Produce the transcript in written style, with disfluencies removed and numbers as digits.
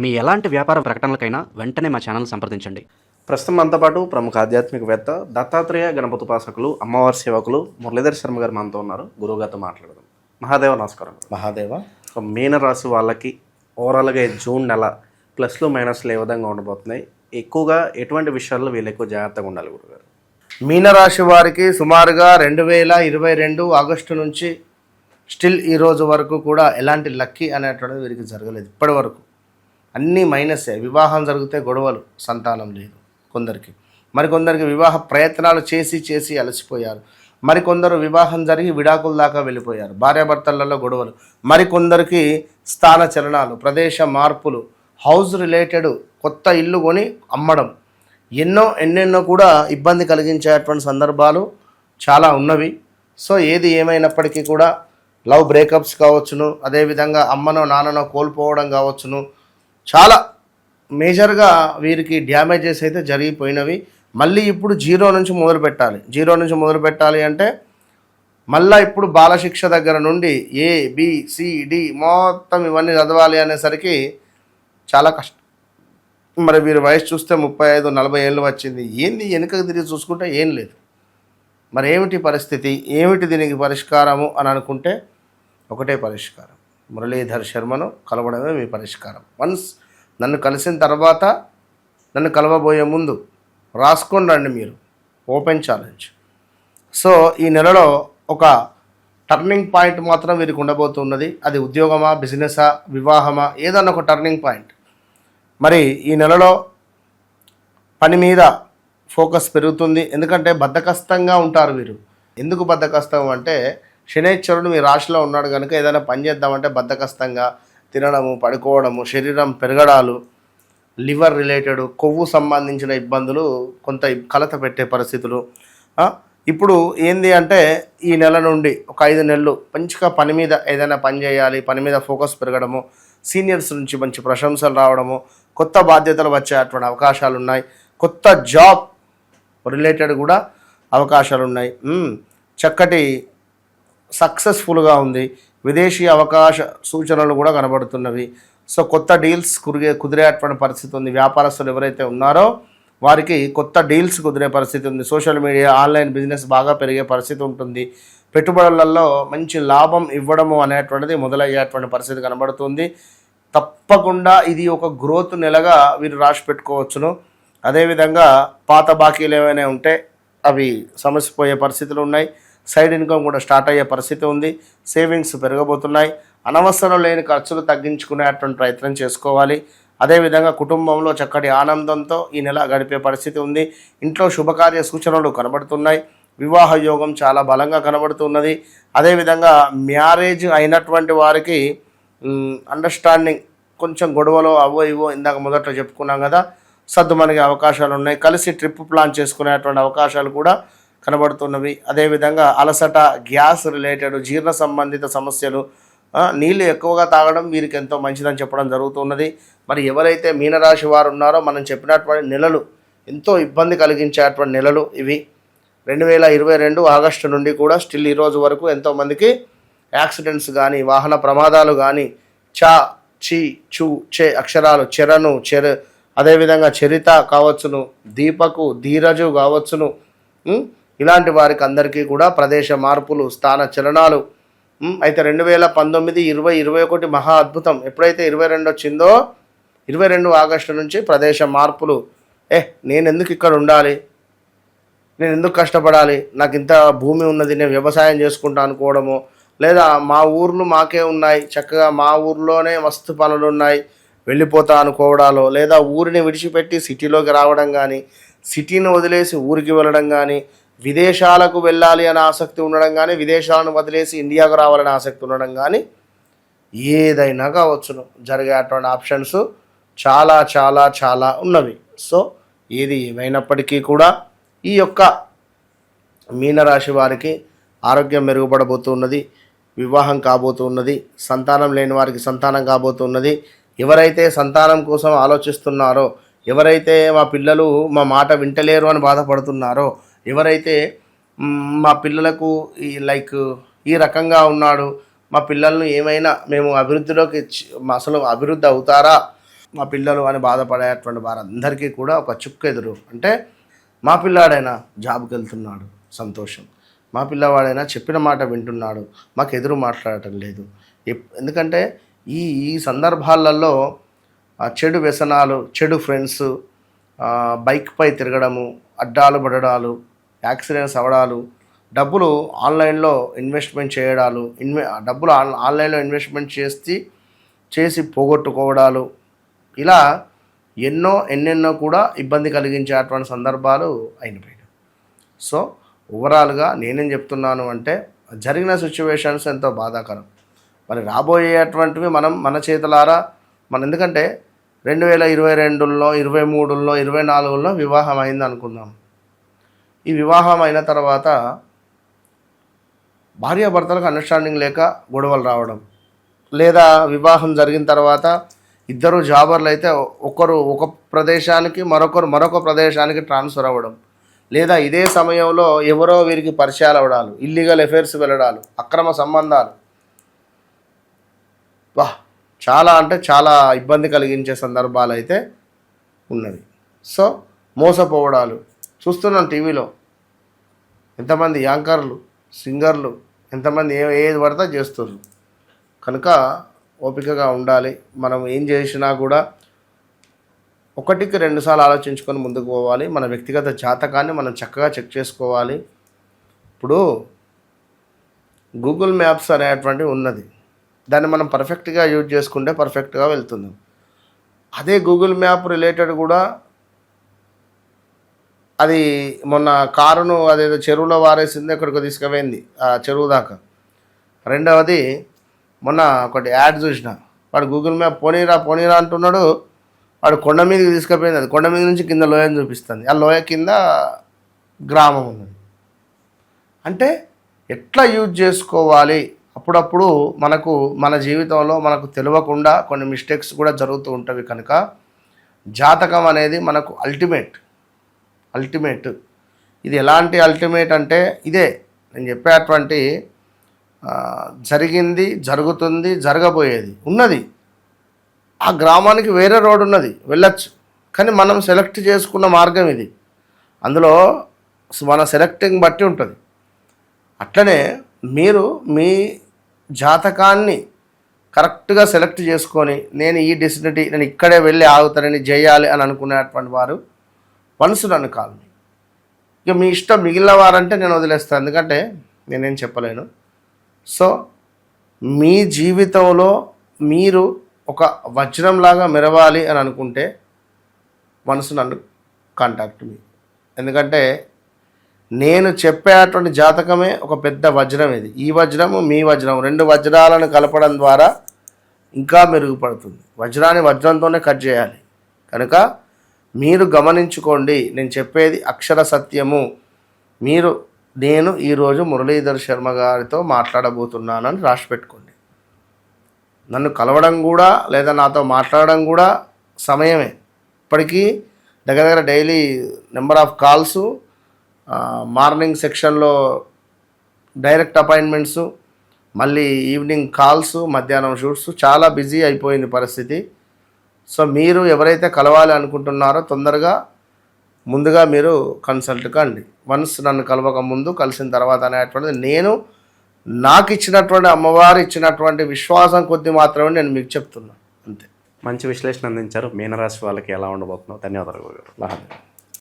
మీ ఎలాంటి వ్యాపార ప్రకటనలకైనా వెంటనే మా ఛానల్ సంప్రదించండి. ప్రస్తుతం మనతో పాటు ప్రముఖ ఆధ్యాత్మికవేత్త దత్తాత్రేయ గణపతి ఉపాసకులు అమ్మవారి సేవకులు మురళీధర్ శర్మ గారు మనతో ఉన్నారు. గురువుగారితో మాట్లాడదాం. మహాదేవ నమస్కారం. మహాదేవ. మీనరాశి వాళ్ళకి ఓవరాల్గా జూన్ నెల ప్లస్లు మైనస్లు ఏ విధంగా ఉండబోతున్నాయి? ఎక్కువగా ఎటువంటి విషయాల్లో వీళ్ళు ఎక్కువ జాగ్రత్తగా ఉండాలి గురుగారు? మీనరాశి వారికి సుమారుగా 2022 ఆగస్టు నుంచి స్టిల్ ఈ రోజు వరకు కూడా ఎలాంటి లక్కీ అనేటువంటిది వీరికి జరగలేదు. ఇప్పటి వరకు అన్నీ మైనసే. వివాహం జరిగితే గొడవలు, సంతానం లేదు కొందరికి. మరికొందరికి వివాహ ప్రయత్నాలు చేసి అలసిపోయారు. మరికొందరు వివాహం జరిగి విడాకుల దాకా వెళ్ళిపోయారు. భార్యాభర్తలలో గొడవలు. మరికొందరికి స్థాన చలనాలు, ప్రదేశ మార్పులు, హౌస్ రిలేటెడ్ కొత్త ఇల్లు కొని అమ్మడం, ఎన్నెన్నో కూడా ఇబ్బంది కలిగించేటువంటి సందర్భాలు చాలా ఉన్నవి. సో ఏది ఏమైనప్పటికీ కూడా లవ్ బ్రేకప్స్ కావచ్చును, అదేవిధంగా అమ్మనో నాన్ననో కోల్పోవడం కావచ్చును, చాలా మేజర్గా వీరికి డ్యామేజెస్ అయితే జరిగిపోయినవి. మళ్ళీ ఇప్పుడు జీరో నుంచి మొదలు పెట్టాలి అంటే మళ్ళీ ఇప్పుడు బాలశిక్ష దగ్గర నుండి ABCD మొత్తం ఇవన్నీ చదవాలి అనేసరికి చాలా కష్టం. మరి వీరి వయసు చూస్తే 35-40 ఏళ్ళు వచ్చింది. ఏంది వెనుకకు తిరిగి చూసుకుంటే ఏం లేదు. మరి ఏమిటి పరిస్థితి, ఏమిటి దీనికి పరిష్కారము అని అనుకుంటే ఒకటే పరిష్కారం, మురళీధర్ శర్మను కలవడమే మీ పరిష్కారం. వన్స్ నన్ను కలిసిన తర్వాత, నన్ను కలవబోయే ముందు రాసుకొని రండి మీరు. Open challenge. సో ఈ నెలలో ఒక టర్నింగ్ పాయింట్ మాత్రం వీరికి ఉండబోతున్నది. అది ఉద్యోగమా, బిజినెసా, వివాహమా, ఏదన్నా ఒక టర్నింగ్ పాయింట్. మరి ఈ నెలలో పని మీద ఫోకస్ పెరుగుతుంది. ఎందుకంటే బద్ధకస్తంగా ఉంటారు వీరు. ఎందుకు బద్ధకస్తం అంటే శనైశ్వరుడు మీ రాశిలో ఉన్నాడు కనుక ఏదైనా పని చేద్దామంటే బద్ధకస్తంగా తినడము, పడుకోవడము, శరీరం పెరగడాలు, లివర్ రిలేటెడ్ కొవ్వు సంబంధించిన ఇబ్బందులు, కొంత కలత పెట్టే పరిస్థితులు. ఇప్పుడు ఏంది అంటే ఈ నెల నుండి ఒక 5 నెలలు మంచిగా పని మీద ఏదైనా పని చేయాలి, పని మీద ఫోకస్ పెరగడము, సీనియర్స్ నుంచి మంచి ప్రశంసలు రావడము, కొత్త బాధ్యతలు వచ్చేటువంటి అవకాశాలు ఉన్నాయి. కొత్త జాబ్ రిలేటెడ్ కూడా అవకాశాలు ఉన్నాయి. చక్కటి సక్సెస్ఫుల్గా ఉంది. విదేశీ అవకాశ సూచనలు కూడా కనబడుతున్నవి. సో కొత్త డీల్స్ కుదిరేటువంటి పరిస్థితి ఉంది. వ్యాపారస్తులు ఎవరైతే ఉన్నారో వారికి కొత్త డీల్స్ కుదిరే పరిస్థితి ఉంది. సోషల్ మీడియా, ఆన్లైన్ బిజినెస్ బాగా పెరిగే పరిస్థితి ఉంటుంది. పెట్టుబడులలో మంచి లాభం ఇవ్వడము అనేటువంటిది మొదలయ్యేటువంటి పరిస్థితి కనబడుతుంది. తప్పకుండా ఇది ఒక గ్రోత్ నెలగా వీరు రాసి పెట్టుకోవచ్చును. అదేవిధంగా పాత బాకీలు ఏమైనా ఉంటే అవి సమసిపోయే పరిస్థితులు ఉన్నాయి. సైడ్ ఇన్కమ్ కూడా స్టార్ట్ అయ్యే పరిస్థితి ఉంది. సేవింగ్స్ పెరగబోతున్నాయి. అనవసరం లేని ఖర్చులు తగ్గించుకునేటువంటి ప్రయత్నం చేసుకోవాలి. అదేవిధంగా కుటుంబంలో చక్కటి ఆనందంతో ఈ నెల గడిపే పరిస్థితి ఉంది. ఇంట్లో శుభకార్య సూచనలు కనబడుతున్నాయి. వివాహ యోగం చాలా బలంగా కనబడుతున్నది. అదేవిధంగా మ్యారేజ్ అయినటువంటి వారికి అండర్స్టాండింగ్, కొంచెం గొడవలో అవో ఇవో ఇందాక మొదట్లో చెప్పుకున్నాం కదా, సర్దుమణిగే అవకాశాలు ఉన్నాయి. కలిసి ట్రిప్ ప్లాన్ చేసుకునేటువంటి అవకాశాలు కూడా కనబడుతున్నవి. అదేవిధంగా అలసట, గ్యాస్ రిలేటెడ్, జీర్ణ సంబంధిత సమస్యలు, నీళ్ళు ఎక్కువగా తాగడం వీరికి ఎంతో మంచిదని చెప్పడం జరుగుతున్నది. మరి ఎవరైతే మీనరాశి వారు ఉన్నారో మనం చెప్పినటువంటి నెలలు ఎంతో ఇబ్బంది కలిగించేటువంటి నెలలు ఇవి. 2022 ఆగస్టు నుండి కూడా స్టిల్ ఈరోజు వరకు ఎంతోమందికి యాక్సిడెంట్స్ కానీ, వాహన ప్రమాదాలు కానీ, చ, చి, చు, చే అక్షరాలు, చెరను, అదేవిధంగా చరిత కావచ్చును, దీపకు, ధీరజు కావచ్చును, ఇలాంటి వారికి అందరికీ కూడా ప్రదేశ మార్పులు, స్థాన చలనాలు. అయితే 2019, 20, 21 మహా అద్భుతం. ఎప్పుడైతే 22 వచ్చిందో 22 ఆగస్టు నుంచి ప్రదేశ మార్పులు. నేను ఎందుకు ఇక్కడ ఉండాలి, నేను ఎందుకు కష్టపడాలి, నాకు ఇంత భూమి ఉన్నది, నేను వ్యవసాయం చేసుకుంటా అనుకోవడము, లేదా మా ఊర్లు మాకే ఉన్నాయి, చక్కగా మా ఊర్లోనే మస్తు పనులు ఉన్నాయి, వెళ్ళిపోతా అనుకోవడాలో, లేదా ఊరిని విడిచిపెట్టి సిటీలోకి రావడం కానీ, సిటీని వదిలేసి ఊరికి వెళ్ళడం కానీ, విదేశాలకు వెళ్ళాలి అనే ఆసక్తి ఉండడం కానీ, విదేశాలను వదిలేసి ఇండియాకు రావాలనే ఆసక్తి ఉండడం కానీ, ఏదైనా కావచ్చును. జరిగేటువంటి ఆప్షన్స్ చాలా చాలా చాలా ఉన్నవి. సో ఏది ఏమైనప్పటికీ కూడా ఈ యొక్క మీనరాశి వారికి ఆరోగ్యం మెరుగుపడబోతున్నది, వివాహం కాబోతున్నది, సంతానం లేని వారికి సంతానం కాబోతున్నది. ఎవరైతే సంతానం కోసం ఆలోచిస్తున్నారో, ఎవరైతే మా పిల్లలు మా మాట వింటలేరు అని బాధపడుతున్నారో, ఎవరైతే మా పిల్లలకు ఈ రకంగా ఉన్నాడు, మా పిల్లలను ఏమైనా మేము అభివృద్ధిలోకి అసలు అభివృద్ధి అవుతారా మా పిల్లలు అని బాధపడేటువంటి వారందరికీ కూడా ఒక చుక్క ఎదురు. అంటే మా పిల్లాడైనా జాబ్కి వెళ్తున్నాడు, సంతోషం. మా పిల్లవాడైనా చెప్పిన మాట వింటున్నాడు, మాకు ఎదురు మాట్లాడటం లేదు. ఎందుకంటే ఈ సందర్భాలలో చెడు వ్యసనాలు, చెడు ఫ్రెండ్స్, బైక్పై తిరగడము, అడ్డాలు పడడాలు, యాక్సిడెంట్స్ అవ్వడాలు, డబ్బులు ఆన్లైన్లో ఇన్వెస్ట్మెంట్ చేయడాలు, డబ్బులు ఆన్లైన్లో ఇన్వెస్ట్మెంట్ చేసి పోగొట్టుకోవడాలు, ఇలా ఎన్నెన్నో కూడా ఇబ్బంది కలిగించేటువంటి సందర్భాలు అయినపోయాయి. సో ఓవరాల్గా నేనేం చెప్తున్నాను అంటే జరిగిన సిచ్యువేషన్స్ ఎంతో బాధాకరం. మరి రాబోయేటువంటివి మన చేతులారా ఎందుకంటే 2022లో 23లో 24లో వివాహం అయింది అనుకుందాం. ఈ వివాహం అయిన తర్వాత భార్యాభర్తలకు అండర్స్టాండింగ్ లేక గొడవలు రావడం, లేదా వివాహం జరిగిన తర్వాత ఇద్దరు జాబర్లు అయితే ఒకరు ఒక ప్రదేశానికి మరొక ప్రదేశానికి ట్రాన్స్ఫర్ అవ్వడం, లేదా ఇదే సమయంలో ఎవరో వీరికి పరిచయాలు అవ్వడాలు, ఇల్లీగల్ అఫైర్స్ వెళ్ళడాలు, అక్రమ సంబంధాలు, చాలా అంటే చాలా ఇబ్బంది కలిగించే సందర్భాలు అయితే ఉన్నది. సో మోసపోవడాలు చూస్తున్నాం టీవీలో. ఎంతమంది యాంకర్లు, సింగర్లు, ఎంతమంది ఏది పడితే చేస్తున్నారు. కనుక ఓపికగా ఉండాలి. మనం ఏం చేసినా కూడా 1కి 2 సార్లు ఆలోచించుకొని ముందుకు పోవాలి. మన వ్యక్తిగత జాతకాన్ని మనం చక్కగా చెక్ చేసుకోవాలి. ఇప్పుడు గూగుల్ మ్యాప్స్ అనేటువంటివి ఉన్నది, దాన్ని మనం పర్ఫెక్ట్గా యూజ్ చేసుకుంటే పర్ఫెక్ట్గా వెళ్తున్నాం. అదే గూగుల్ మ్యాప్ రిలేటెడ్ కూడా అది మొన్న కారును అదేదో చెరువులో వారేసింది, ఎక్కడికో తీసుకుపోయింది ఆ చెరువు దాకా. రెండవది మొన్న ఒకటి యాడ్ చూసిన, వాడు గూగుల్ మ్యాప్ పోనీరా అంటున్నాడు, వాడు కొండ మీదకి తీసుకుపోయింది. అది కొండ మీద నుంచి కింద లోయని చూపిస్తుంది, ఆ లోయ కింద గ్రామం ఉన్నది. అంటే ఎట్లా యూజ్ చేసుకోవాలి. అప్పుడప్పుడు మన జీవితంలో మనకు తెలియకుండా కొన్ని మిస్టేక్స్ కూడా జరుగుతూ ఉంటవి. కనుక జాతకం అనేది మనకు అల్టిమేట్. ఇది ఎలాంటి అల్టిమేట్ అంటే ఇదే నేను చెప్పేటువంటి జరిగింది, జరుగుతుంది, జరగబోయేది ఉన్నది. ఆ గ్రామానికి వేరే రోడ్ ఉన్నది, వెళ్ళచ్చు. కానీ మనం సెలెక్ట్ చేసుకున్న మార్గం ఇది. అందులో మన సెలెక్టింగ్ బట్టి ఉంటుంది. అట్లనే మీరు మీ జాతకాన్ని కరెక్ట్గా సెలెక్ట్ చేసుకొని నేను ఈ డెస్టినీ నేను ఇక్కడే వెళ్ళి ఆగుతానని చేయాలి అని అనుకునేటువంటి వారు వన్స్ నన్ను కాల్ మీ. ఇక మీ ఇష్టం, మిగిలిన వారంటే నేను వదిలేస్తాను, ఎందుకంటే నేనేం చెప్పలేను. సో మీ జీవితంలో మీరు ఒక వజ్రంలాగా మెరవాలి అని అనుకుంటే మనసు నన్ను కాంటాక్ట్ మీ. ఎందుకంటే నేను చెప్పేటువంటి జాతకమే ఒక పెద్ద వజ్రం. ఇది ఈ వజ్రము మీ వజ్రం 2 వజ్రాలను కలపడం ద్వారా ఇంకా మెరుగుపడుతుంది. వజ్రాన్ని వజ్రంతోనే కట్ చేయాలి. కనుక మీరు గమనించుకోండి, నేను చెప్పేది అక్షర సత్యము. నేను ఈరోజు మురళీధర్ శర్మ గారితో మాట్లాడబోతున్నానని రాసి పెట్టుకోండి. నన్ను కలవడం కూడా లేదా నాతో మాట్లాడడం కూడా సమయమే. ఇప్పటికీ దగ్గర daily number of calls, morning సెక్షన్లో డైరెక్ట్ అపాయింట్మెంట్స్, మళ్ళీ ఈవినింగ్ కాల్స్, మధ్యాహ్నం షూట్స్, చాలా బిజీ అయిపోయింది పరిస్థితి. సో మీరు ఎవరైతే కలవాలి అనుకుంటున్నారో ముందుగా మీరు కన్సల్ట్ కండి. వన్స్ నన్ను కలవక ముందు, కలిసిన తర్వాత అనేటువంటిది నాకు ఇచ్చినటువంటి అమ్మవారు ఇచ్చినటువంటి విశ్వాసం కొద్ది మాత్రమే నేను మీకు చెప్తున్నాను, అంతే. మంచి విశ్లేషణ అందించారు. మీనరాశి వాళ్ళకి ఎలా ఉండబోతుందో ధన్యవాదాలు గురుగారు.